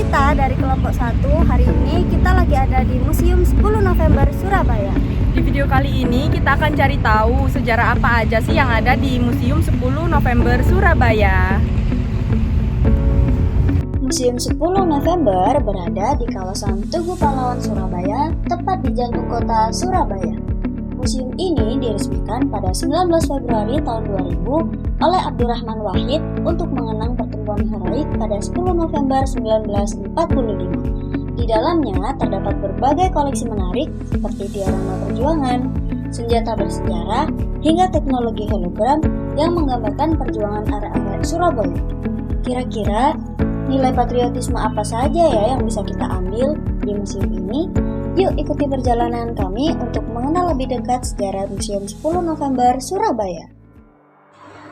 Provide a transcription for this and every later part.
kita dari kelompok 1. Hari ini kita lagi ada di Museum 10 November Surabaya. Di video kali ini kita akan cari tahu sejarah apa aja sih yang ada di Museum 10 November Surabaya. Museum 10 November berada di kawasan Tugu Pahlawan Surabaya, tepat di jantung kota Surabaya. Museum ini diresmikan pada 19 Februari tahun 2000 oleh Abdurrahman Wahid untuk mengenang pertemuan heroik pada 10 November 1945. Di dalamnya terdapat berbagai koleksi menarik seperti diorama perjuangan, senjata bersejarah, hingga teknologi hologram yang menggambarkan perjuangan arek-arek Surabaya. Kira-kira nilai patriotisme apa saja ya yang bisa kita ambil di museum ini? Yuk ikuti perjalanan kami untuk mengenal lebih dekat sejarah Museum 10 November Surabaya.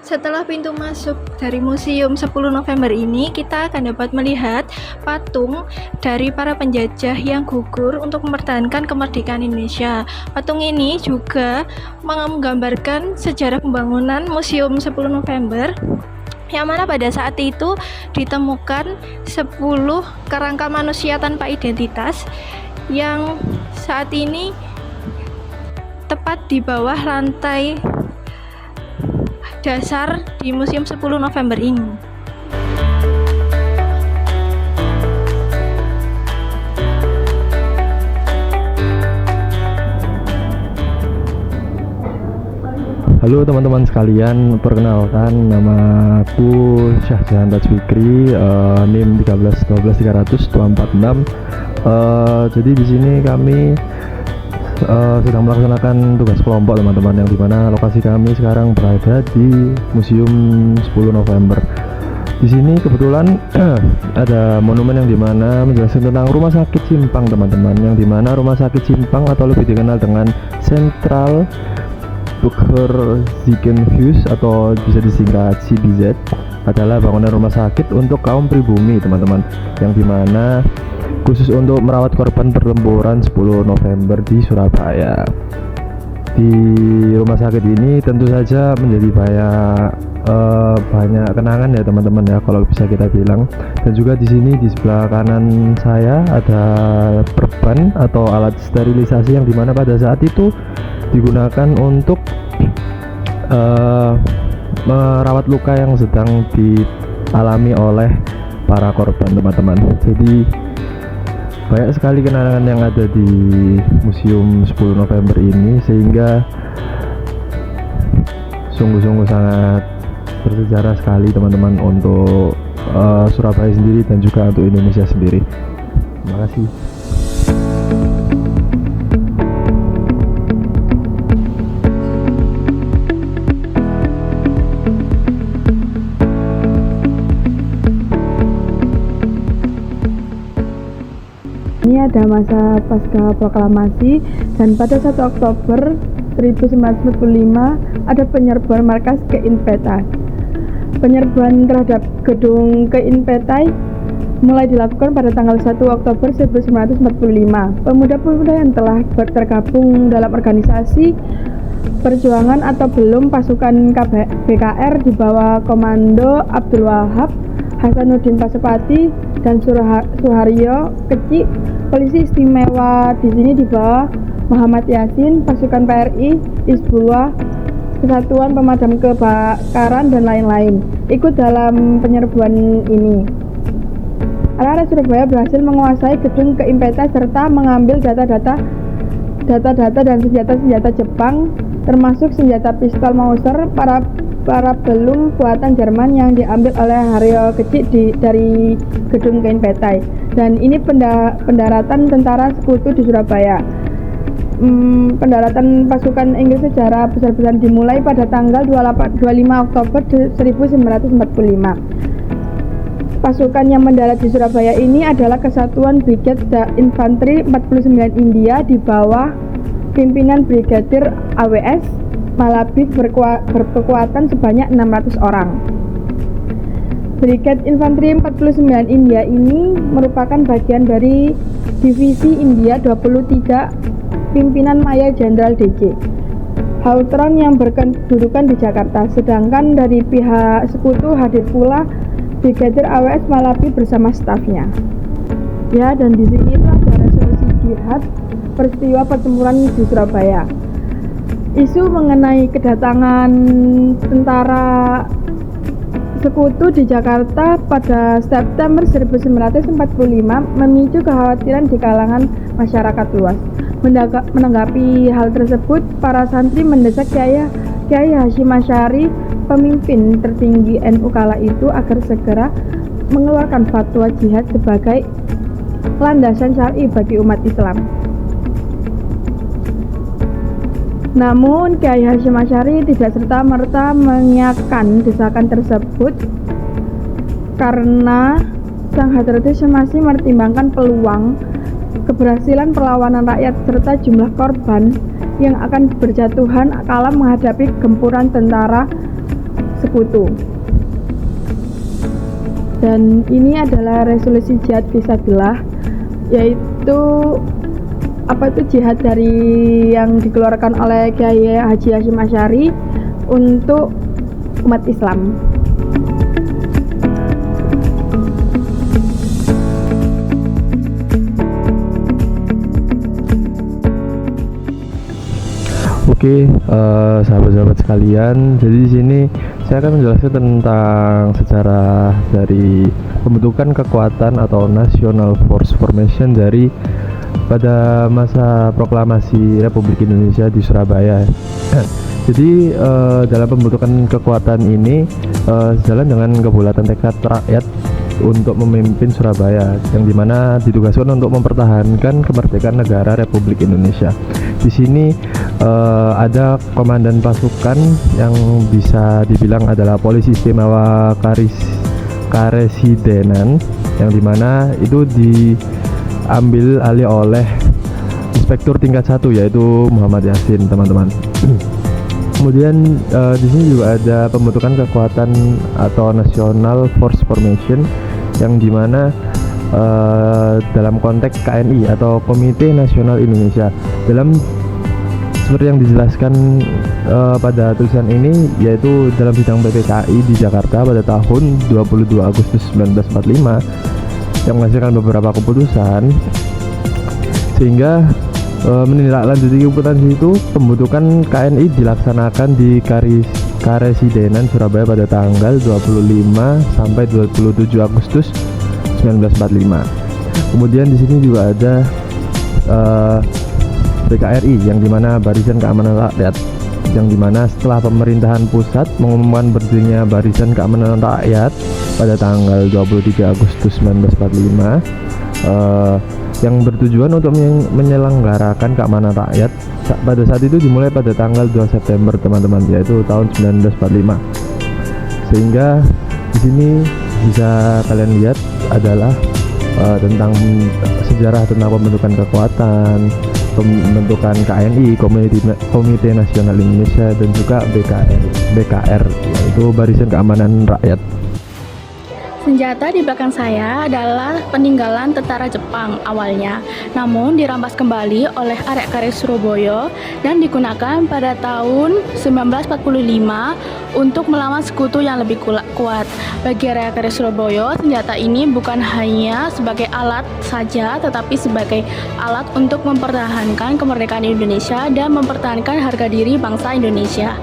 Setelah pintu masuk dari Museum 10 November ini, kita akan dapat melihat patung dari para penjajah yang gugur untuk mempertahankan kemerdekaan Indonesia. Patung ini juga menggambarkan sejarah pembangunan Museum 10 November, yang mana pada saat itu ditemukan 10 kerangka manusia tanpa identitas yang saat ini tepat di bawah lantai dasar di Museum 10 November ini. Halo teman-teman sekalian, perkenalkan nama aku Syahjahan Taj Fikri, NIM 1312300 jadi di sini kami sedang melaksanakan tugas kelompok teman-teman, yang dimana lokasi kami sekarang berada di Museum 10 November. Di sini kebetulan ada monumen yang dimana menjelaskan tentang Rumah Sakit Simpang teman-teman, yang dimana Rumah Sakit Simpang atau lebih dikenal dengan Central Burgerziekenhuis atau bisa disingkat CBZ adalah bangunan rumah sakit untuk kaum pribumi teman-teman, yang dimana khusus untuk merawat korban pertempuran 10 November di Surabaya. Di rumah sakit ini tentu saja menjadi banyak kenangan ya teman-teman ya, kalau bisa kita bilang. Dan juga di sini di sebelah kanan saya ada perban atau alat sterilisasi yang dimana pada saat itu digunakan untuk merawat luka yang sedang dialami oleh para korban teman-teman. Jadi banyak sekali kenangan yang ada di Museum 10 November ini, sehingga sungguh-sungguh sangat bersejarah sekali teman-teman untuk Surabaya sendiri dan juga untuk Indonesia sendiri. Terima kasih. Ini ada masa pasca proklamasi, dan pada 1 Oktober 1945 ada penyerbuan markas Keinpetai. Penyerbuan terhadap gedung Keinpetai mulai dilakukan pada tanggal 1 Oktober 1945. Pemuda-pemuda yang telah tergabung dalam organisasi perjuangan atau belum pasukan BKR di bawah komando Abdul Wahab, Hasanuddin Pasopati, dan Suharyo Kecik. Polisi istimewa di sini di bawah Muhammad Yasin, pasukan PRI, Hizbullah, Kesatuan Pemadam Kebakaran, dan lain-lain ikut dalam penyerbuan ini. Arek-arek Surabaya berhasil menguasai gedung Keinpetai serta mengambil data-data dan senjata-senjata Jepang, termasuk senjata pistol Mauser para belum buatan Jerman yang diambil oleh Haryo Kecik dari gedung Keinpetai. Dan ini pendaratan tentara sekutu di Surabaya. Pendaratan pasukan Inggris secara besar-besaran dimulai pada tanggal 25 Oktober 1945. Pasukan yang mendarat di Surabaya ini adalah Kesatuan Brigade Infanteri 49 India di bawah pimpinan Brigadir AWS Malabif berkekuatan sebanyak 600 orang. Brigade Infanteri 49 India ini merupakan bagian dari Divisi India 23 pimpinan Mayor Jenderal DJ Hautron yang berkedudukan di Jakarta. Sedangkan dari pihak sekutu hadir pula Brigadir AWS Malabi bersama stafnya. Ya, dan di sini itu ada resolusi jihad peristiwa pertempuran di Surabaya. Isu mengenai kedatangan tentara Sekutu di Jakarta pada September 1945 memicu kekhawatiran di kalangan masyarakat luas. Menanggapi hal tersebut, para santri mendesak Kiai Hasyim Asy'ari, pemimpin tertinggi NU kala itu, agar segera mengeluarkan fatwa jihad sebagai landasan syar'i bagi umat Islam. Namun Kiai Hasyim Asy'ari tidak serta-merta mengiyakan desakan tersebut karena sang Hadratus masih mempertimbangkan peluang keberhasilan perlawanan rakyat serta jumlah korban yang akan berjatuhan kala menghadapi gempuran tentara Sekutu. Dan ini adalah resolusi jihad fisabilillah, yaitu jihad dari yang dikeluarkan oleh Kiai Haji Hasyim Asy'ari untuk umat Islam. Oke, sahabat-sahabat sekalian, jadi di sini saya akan menjelaskan tentang sejarah dari pembentukan kekuatan atau National Force Formation dari pada masa proklamasi Republik Indonesia di Surabaya. Jadi dalam pembentukan kekuatan ini sejalan dengan kebulatan tekad rakyat untuk memimpin Surabaya, yang dimana ditugaskan untuk mempertahankan kemerdekaan negara Republik Indonesia. Di sini ada komandan pasukan yang bisa dibilang adalah Polisi Istimewa Karesidenan, yang dimana itu diambil alih oleh Inspektur tingkat 1 yaitu Muhammad Yasin, teman-teman. Kemudian di sini juga ada pembentukan kekuatan atau National Force Formation, yang dimana dalam konteks KNI atau Komite Nasional Indonesia. Dalam seperti yang dijelaskan pada tulisan ini, yaitu dalam sidang PPKI di Jakarta pada tahun 22 Agustus 1945 yang menghasilkan beberapa keputusan, sehingga menindaklanjuti keputusan itu, pembentukan KNI dilaksanakan di Karesidenan Surabaya pada tanggal 25 sampai 27 Agustus 1945. Kemudian di sini juga ada BKRI, yang dimana Barisan Keamanan Rakyat, yang dimana setelah pemerintahan pusat mengumumkan berdirinya Barisan Keamanan Rakyat pada tanggal 23 Agustus 1945, yang bertujuan untuk menyelenggarakan keamanan rakyat. Pada saat itu dimulai pada tanggal 2 September, teman-teman, yaitu tahun 1945. Sehingga di sini bisa kalian lihat adalah tentang sejarah tentang pembentukan kekuatan, pembentukan KNI, Komite Nasional Indonesia, dan juga BKR, yaitu Barisan Keamanan Rakyat. Senjata di belakang saya adalah peninggalan tentara Jepang awalnya, namun dirampas kembali oleh arek-arek Surabaya dan digunakan pada tahun 1945 untuk melawan sekutu yang lebih kuat. Bagi arek-arek Surabaya, senjata ini bukan hanya sebagai alat saja, tetapi sebagai alat untuk mempertahankan kemerdekaan Indonesia dan mempertahankan harga diri bangsa Indonesia.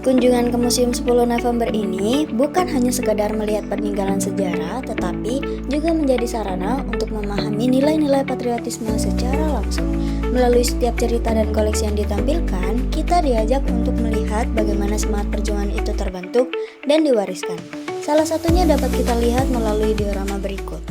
Kunjungan ke Museum 10 November ini bukan hanya sekedar melihat peninggalan sejarah, tetapi juga menjadi sarana untuk memahami nilai-nilai patriotisme secara langsung. Melalui setiap cerita dan koleksi yang ditampilkan, kita diajak untuk melihat bagaimana semangat perjuangan itu terbentuk dan diwariskan. Salah satunya dapat kita lihat melalui diorama berikut.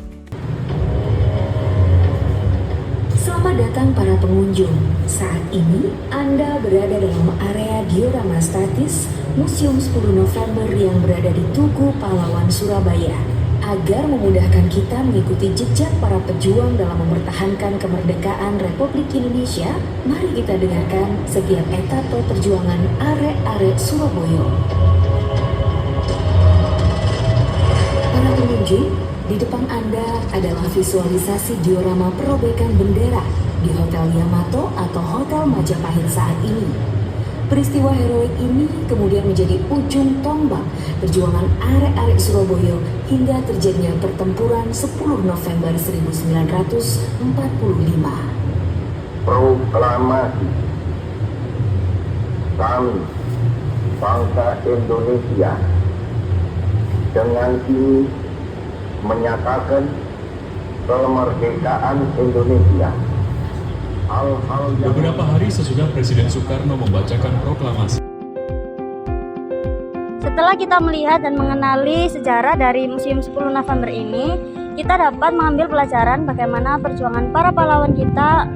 Selamat datang para pengunjung. Saat ini Anda berada dalam area diorama statis Museum 10 November yang berada di Tugu Pahlawan, Surabaya. Agar memudahkan kita mengikuti jejak para pejuang dalam mempertahankan kemerdekaan Republik Indonesia, mari kita dengarkan setiap etape perjuangan arek-arek Surabaya. Para pengunjung, Di depan Anda adalah visualisasi diorama perobekan bendera di Hotel Yamato atau Hotel Majapahit saat ini. Peristiwa heroik ini kemudian menjadi ujung tombak perjuangan arek-arek Surabaya hingga terjadinya pertempuran 10 November 1945. Proklamasi kami, bangsa Indonesia, dengan ini menyatakan kemerdekaan Indonesia. Beberapa hari sesudah Presiden Soekarno membacakan proklamasi. Setelah kita melihat dan mengenali sejarah dari Museum 10 November ini, kita dapat mengambil pelajaran bagaimana perjuangan para pahlawan kita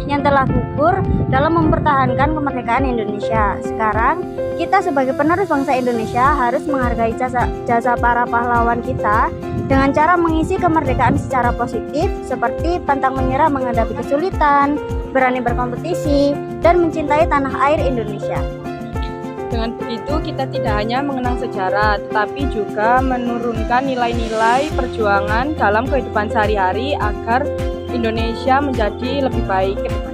yang telah gugur dalam mempertahankan kemerdekaan Indonesia. Sekarang, kita sebagai penerus bangsa Indonesia harus menghargai jasa para pahlawan kita dengan cara mengisi kemerdekaan secara positif seperti pantang menyerah menghadapi kesulitan, berani berkompetisi, dan mencintai tanah air Indonesia. Dengan begitu, kita tidak hanya mengenang sejarah, tetapi juga menurunkan nilai-nilai perjuangan dalam kehidupan sehari-hari agar Indonesia menjadi lebih baik ke depan.